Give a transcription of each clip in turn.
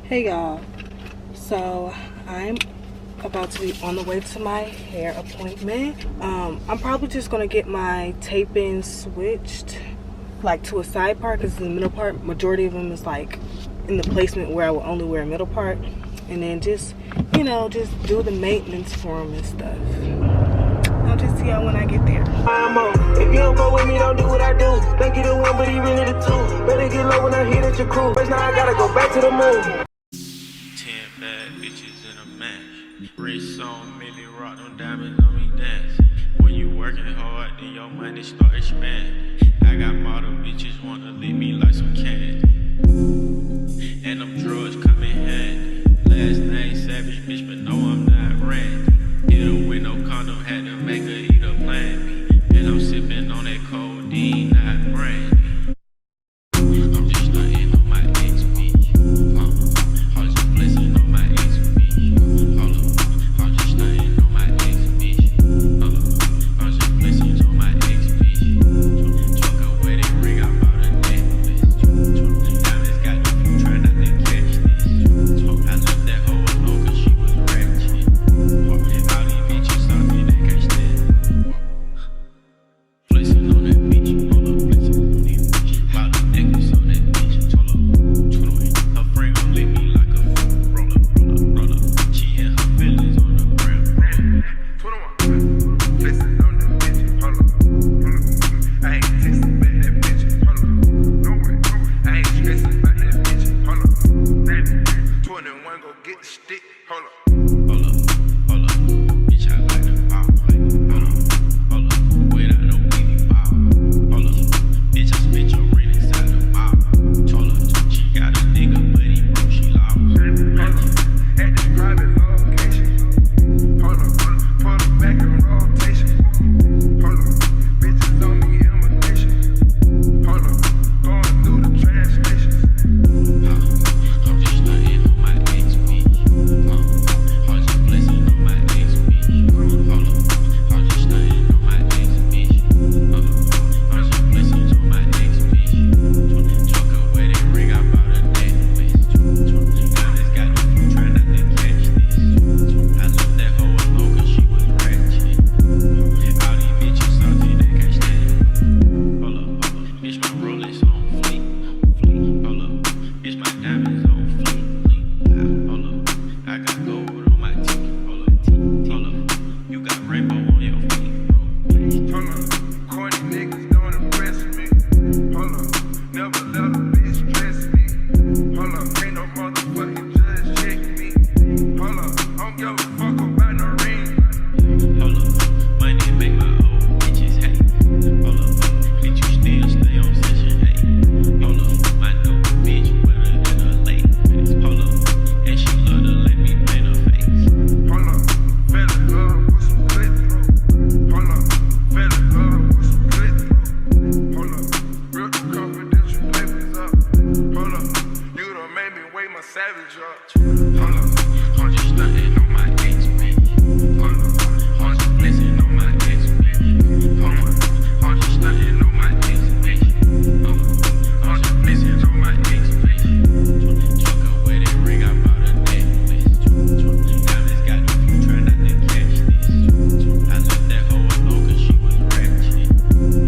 Hey y'all, so I'm about to be on the way to my hair appointment. I'm probably just gonna get my tape-in switched like to a side part because in the middle part, majority of them is like in the placement where I will only wear a middle part, and then just, you know, just do the maintenance for them and stuff. I'll just see y'all when I get there. If you don't go with me, don't do what I do. Think you the one, but he really the two. Better get low when I hit at your crew. First now I gotta go back to the moon. 10 bad bitches in a match. Wrist on Millie rock, them diamonds on me dance. When you working hard, then your money start expanding. I got model bitches wanna lick me like some candy. And them drugs come in handy. Last name Savage, bitch, but no, I'm not Randy. Hit her with no condom, had to make her eat a plan B. And I'm sipping on that codeine, not brandy. I'm just starting on my XP. I was just blessing on my XP. Hold up, I was just starting on my XP. I was just blessing on my XP. Talk away that ring, I bought a necklace. Diamonds got you trying not to catch this. I left that hoe alone cause she was ratchet. All these bitches salty, they can't stand. Flexing on that bitch, hold up, flexing on that bitch. Bought a necklace on that bitch, hold up. Her friend gon' lick me like a roll up. She and her feelings on the ground, 21. Flexing on that bitch. Hold up. I ain't texting back that bitch. Hold up. No way. I ain't stressing about that bitch. Hold up. 21 go get the stick. Hold up. hold up. Bitch, I like to ball, hold up. Without no weenie ball, hold up. Bitch, I spit your rent inside the mall. Told her she got a nigga, but he broke, she lost. Hold up. At this private location. Hold up. Pull it back in rotation. Hold up. Bitches on me imitation. Hold up. Going through the translation. I'm just starting on my XP. I was just blessing on my XP. Hold up, I was just starting on my XP. I was just blessing on my XP. Talk away that ring, I bought a necklace. Diamonds got you trying not to catch this. I left that hoe alone cause she was ratchet. All these bitches salty, they can't stand. Hold up, bitch, my Rolex on fleek. Hold up, bitch, my diamonds on fleek. Hold up, I got gold on my teeth. Hold up, you got rainbow on your feet. Hold up. Corny niggas don't impress me. Hold up. Never let a bitch stress me. Hold up. Ain't no motherfucking judge check me. Hold up. I don't give a fuck about no ring. Hold up, money make my old bitches hate. Hold up, bitch, you still stay on session 8. Hold up, my new bitch wetter than a lake. Hold up, and she love to let me paint her face. Hold up. Fell in love with some clit throat. Hold up. Fell in love with some clit throat. Hold up. Real confidential papers up. Hold up. You done made me wake my savage up. Hold up. I'm just starting on my XP. Hold up. I'm just blessing on my XP. Hold up, I'm just starting on my XP. I'm just blessing on my XP. Talk away that ring, I bought a necklace. Diamonds got you trying not to catch this. I left that hoe alone cause she was ratchet.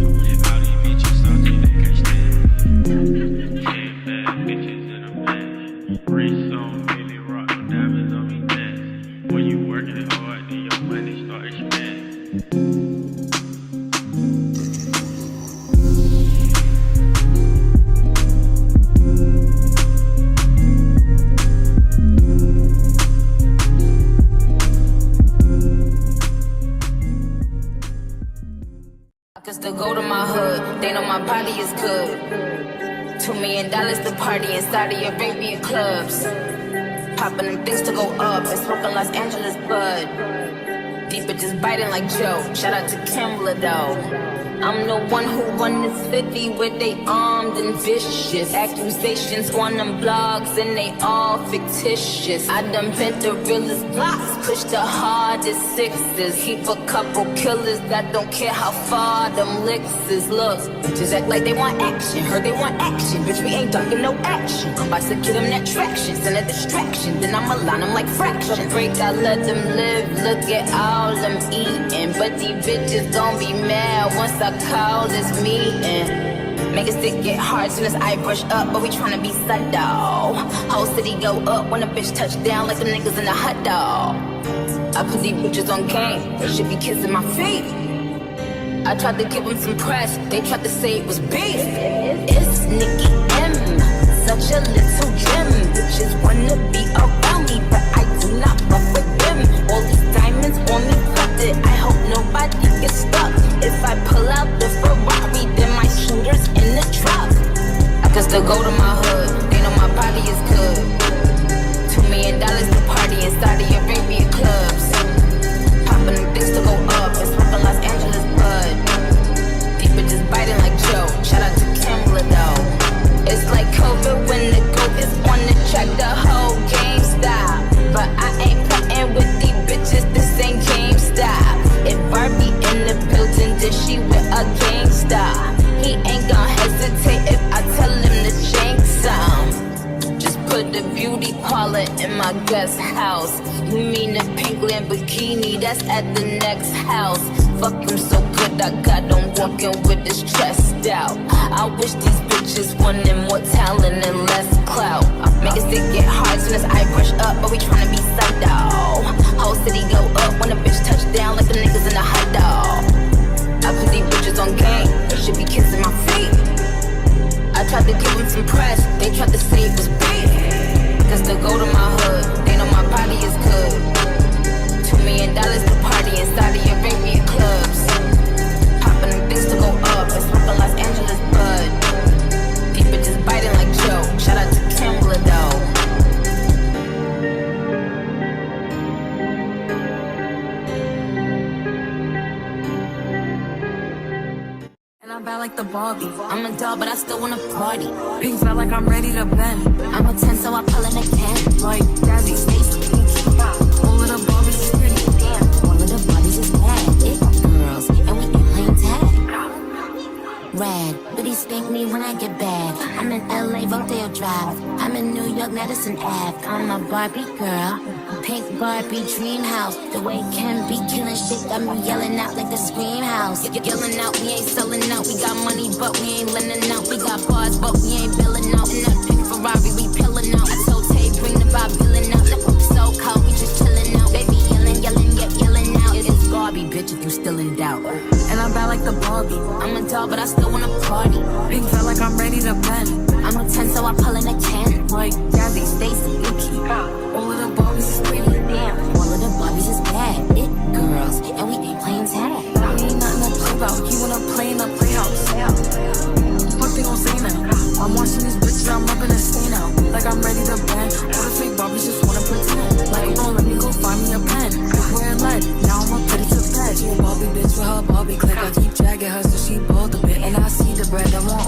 All these bitches salty, they can't stand. 10 bad bitches in a match. Wrist on Millie rock, them diamonds on me dance. When you working hard, then your money start expanding. I can still go to my hood, they know my body is good. $2 million to party in Saudi Arabian clubs. Popping them things to go up and smoking Los Angeles bud. Deep bitches biting like Joe. Shout out to Kimbler though. I'm the one who run this 50 where they armed and vicious. Accusations on them blogs and they all fictitious. I done bent the realest blocks, push the hardest sixes. Keep a couple killers that don't care how far them licks is. Look, bitches act like they want action. Heard they want action, bitch, we ain't ducking no action. I'm about to give them that traction, send a distraction. Then I'ma line them like fractions. Break, I let them live, look at all them eating. But these bitches gon' be mad once I call this meeting. Make a stick get hard soon as I brush up, but we tryna be subtle. Whole city go up when a bitch touch down like the niggas in the hot dog. I put these bitches on game, they should be kissing my feet. I tried to give them some press, they tried to say it was beef. It's Nicki M, such a little gem. Bitches wanna be around me, but I do not fuck with them. All these diamonds on me flooded, I hope nobody gets stuck. If I pull out the Ferrari, then my shooters in the truck. I can still go to my hood, they know my body is good. $2 million to party in Saudi Arabia clubs. Popping them things to go up, it's smoking Los Angeles bud. Deep bitches biting like Joe, shout out to Kimbler though. It's like COVID when the goat is on the track, the whole game stop. But I ain't playing with these bitches, this ain't game stop. If Barbie in the building, then she with a gangsta. He ain't gon' hesitate if I tell him to change some. Just put the beauty parlor in my guest house. You mean the pink Lamborghini that's at the next house? Fuck him so good, I got him walking with his chest out. I wish these bitches wanted more talent and less clout. Make a stick get hard soon as I brush up, but we tryna be subtle. Whole city go up when a bitch touch down like the niggas in the hot dog. I put these bitches on game, they should be kissing my feet. I tried to give them some press, they tried to say it was beef. Cause to go to my hood, they know my body is good. $2 million to party in Saudi Arabia clubs. Popping them things to go up, it's smoking Los Angeles bud. These bitches biting like Joe, shout out to Kimbler though. I'm bad like the Barbie. I'm a doll, but I still wanna party. Pink felt like I'm ready to bend. I'm a 10, so I pull in a 10. Like Jazzy, Stacy, all of the Barbies is pretty. Damn, all of the Barbies is bad. It girls, and we ain't playing tag. Rad, but he spank me when I get bad. I'm in LA, Rodeo Drive. I'm in New York, Madison Ave. I'm a Barbie girl. Pink Barbie dream house. The way Ken be killing shit got me yelling out like the scream house. Yelling out, we ain't selling out. We got money, but we ain't lending out. We got bars, but we ain't billing out. In that pink Ferrari, we pillin' out. I told Tay, bring the vibe, billing out. So cold, we just chillin' out. Baby yelling, yet yelling out. It's Barbie, bitch, if you still in doubt. And I'm bad like the Barbie. I'm a doll, but I still wanna party. Pink felt like I'm ready to bend. I'm a 10, so I pull in a 10. Like Jazzy, Stacy, Nikki, all of the Barbies is pretty. Damn, all of the Barbies is bad. It girls, and we ain't playing tag. We ain't nothing to play about. He wanna play in the playhouse. What they gon' say now? I'm watching these bitches, I'm rubbing a stain out. Like I'm ready to bend. All the fake Barbies just wanna pretend. Like, oh, let me go find me a pen. We're lead, now I'ma put it to bed. She a Barbie bitch with her Barbie click. I keep dragging her so she bald a bit. And I see the bread, I want